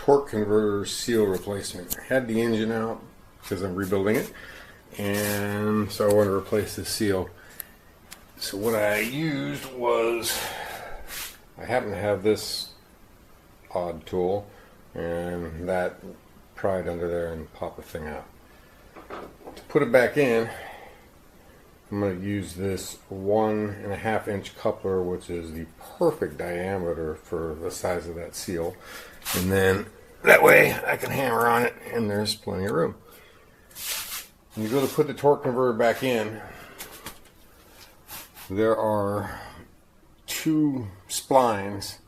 torque converter seal replacement. I had the engine out because I'm rebuilding it, and so I want to replace the seal. So what I used was, I happen to have this odd tool, and that pry it under there and pop the thing out. To put it back in, I'm going to use this 1.5 inch coupler, which is the perfect diameter for the size of that seal. And then that way I can hammer on it and there's plenty of room. When you go to put the torque converter back in, there are 2 splines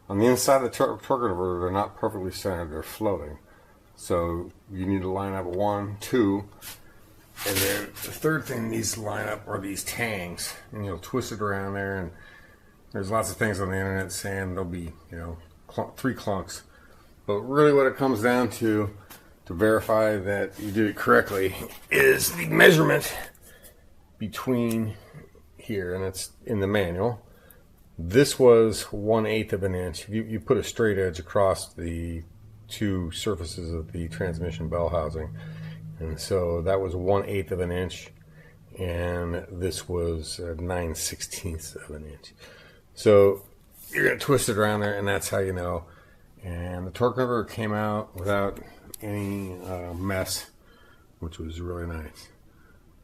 on the inside of the torque converter. They're not perfectly centered, they're floating. So you need to line up 1, 2, and then the third thing needs to line up are these tangs, and you'll twist it around there, and there's lots of things on the internet saying there'll be, 3 clunks. But really what it comes down to verify that you do it correctly, is the measurement between here, and it's in the manual. This was 1/8 of an inch. You put a straight edge across the 2 surfaces of the transmission bell housing. And so that was 1/8 of an inch, and this was 9/16 of an inch. So you're going to twist it around there, and that's how you know. And the torque converter came out without any mess, which was really nice.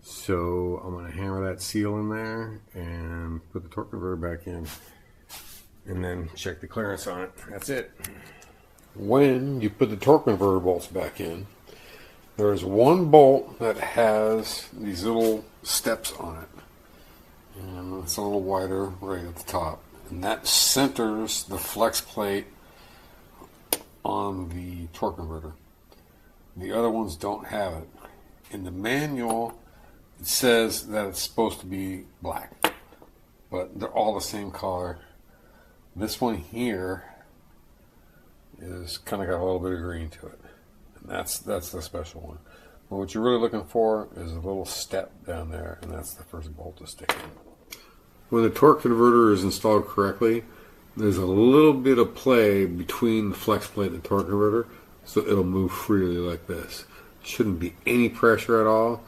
So I'm going to hammer that seal in there and put the torque converter back in, and then check the clearance on it. That's it. When you put the torque converter bolts back in, there's one bolt that has these little steps on it, and it's a little wider right at the top, and that centers the flex plate on the torque converter. The other ones don't have it. In the manual it says that it's supposed to be black, but they're all the same color. This one here is kind of got a little bit of green to it. That's the special one. But what you're really looking for is a little step down there, and that's the first bolt to stick in. When the torque converter is installed correctly, there's a little bit of play between the flex plate and the torque converter, so it'll move freely like this. Shouldn't be any pressure at all,